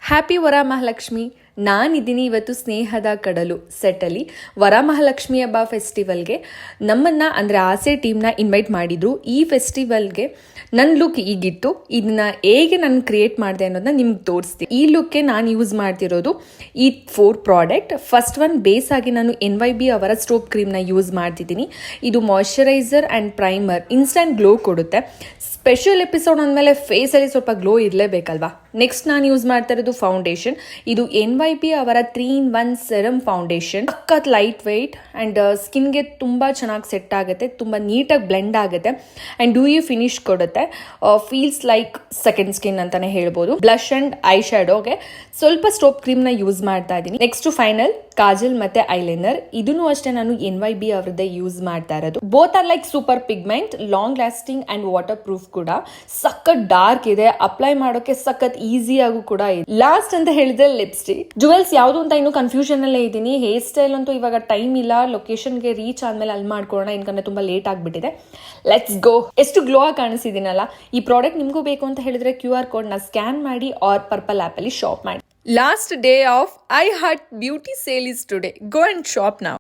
Happy Varamahalakshmi. ನಾನಿದ್ದೀನಿ ಇವತ್ತು ಸ್ನೇಹದ ಕಡಲು ಸೆಟ್ಟಲ್ಲಿ ವರಮಹಾಲಕ್ಷ್ಮಿ ಹಬ್ಬ ಫೆಸ್ಟಿವಲ್ಗೆ ನಮ್ಮನ್ನು ಅಂದರೆ ಆಸೆ ಟೀಮ್ನ ಇನ್ವೈಟ್ ಮಾಡಿದರು. ಈ ಫೆಸ್ಟಿವಲ್ಗೆ ನನ್ನ ಲುಕ್ ಈಗಿತ್ತು. ಇದನ್ನ ಹೇಗೆ ನಾನು ಕ್ರಿಯೇಟ್ ಮಾಡಿದೆ ಅನ್ನೋದನ್ನ ನಿಮ್ಗೆ ತೋರಿಸ್ತೀನಿ. ಈ ಲುಕ್ಗೆ ನಾನು ಯೂಸ್ ಮಾಡ್ತಿರೋದು ಈ 4 ಪ್ರಾಡಕ್ಟ್. ಫಸ್ಟ್ ಒನ್ ಬೇಸ್ ಆಗಿ ನಾನು NYB ಅವರ ಸ್ಟೋಪ್ ಕ್ರೀಮ್ನ ಯೂಸ್ ಮಾಡ್ತಿದ್ದೀನಿ. ಇದು moisturiser and primer, instant glow ಕೊಡುತ್ತೆ. ಸ್ಪೆಷಲ್ ಎಪಿಸೋಡ್ ಅಂದಮೇಲೆ ಫೇಸಲ್ಲಿ ಸ್ವಲ್ಪ ಗ್ಲೋ ಇರಲೇಬೇಕಲ್ವಾ. ನೆಕ್ಸ್ಟ್ ನಾನು ಯೂಸ್ ಮಾಡ್ತಾ ಇರೋದು ಫೌಂಡೇಶನ್. ಇದು NYB ಅವರ 3-in-1 ಸೆರಮ್ ಫೌಂಡೇಶನ್. ಸಖತ್ ಲೈಟ್ ವೆಯ್ಟ್ ಆ್ಯಂಡ್ ಸ್ಕಿನ್ಗೆ ತುಂಬ ಚೆನ್ನಾಗಿ ಸೆಟ್ ಆಗುತ್ತೆ, ತುಂಬ ನೀಟಾಗಿ ಬ್ಲೆಂಡ್ ಆಗುತ್ತೆ ಆ್ಯಂಡ್ ಡೂಯಿ ಫಿನಿಶ್ ಕೊಡುತ್ತೆ. ಫೀಲ್ಸ್ ಲೈಕ್ ಸೆಕೆಂಡ್ ಸ್ಕಿನ್ ಅಂತಲೇ ಹೇಳ್ಬೋದು. ಬ್ಲಷ್ ಆ್ಯಂಡ್ ಐ ಶ್ಯಾಡೋಗೆ ಸ್ವಲ್ಪ ಸ್ಟೋಪ್ ಕ್ರೀಮ್ನ ಯೂಸ್ ಮಾಡ್ತಾ ಇದ್ದೀನಿ. ನೆಕ್ಸ್ಟ್ ಫೈನಲ್ ಕಾಜಲ್ ಮತ್ತೆ ಐಲೈನರ್. ಇದನ್ನು ಅಷ್ಟೇ ನಾನು NYB ಅವರದ್ದೇ ಯೂಸ್ ಮಾಡ್ತಾ ಇರೋದು. Both are like super pigment, long lasting and water proof ಕೂಡ. ಸಖತ್ ಡಾರ್ಕ್ ಇದೆ, ಅಪ್ಲೈ ಮಾಡೋಕೆ ಸಖತ್ ಈಸಿಯಾಗೂ ಕೂಡ ಇದೆ. ಲಾಸ್ಟ್ ಅಂತ ಹೇಳಿದ್ರೆ ಲಿಪ್ಸ್ಟಿಕ್. ಜುವೆಲ್ಸ್ ಯಾವುದು ಅಂತ ಇನ್ನು ಕನ್ಫ್ಯೂಷನ್ ಅಲ್ಲೇ ಇದ್ದೀನಿ. ಹೇರ್ ಸ್ಟೈಲ್ ಅಂತೂ ಇವಾಗ ಟೈಮ್ ಇಲ್ಲ, ಲೊಕೇಶನ್ಗೆ ರೀಚ್ ಆದ್ಮೇಲೆ ಅಲ್ಲಿ ಮಾಡ್ಕೊಳ್ಳೋಣ, ಯಾಕಂದ್ರೆ ತುಂಬಾ ಲೇಟ್ ಆಗಿಬಿಟ್ಟಿದೆ. Let's go. ಎಷ್ಟು ಗ್ಲೋ ಆಗಿ ಕಾಣಿಸಿದ್ದೀನಲ್ಲ. ಈ ಪ್ರಾಡಕ್ಟ್ ನಿಮಗೂ ಬೇಕು ಅಂತ ಹೇಳಿದ್ರೆ QR ಕೋಡ್ನ ಸ್ಕ್ಯಾನ್ ಮಾಡಿ ಆರ್ ಪರ್ಪಲ್ ಆ್ಯಪಲ್ಲಿ ಶಾಪ್ ಮಾಡಿ. Last day of iHeart Beauty sale is today. Go and shop now.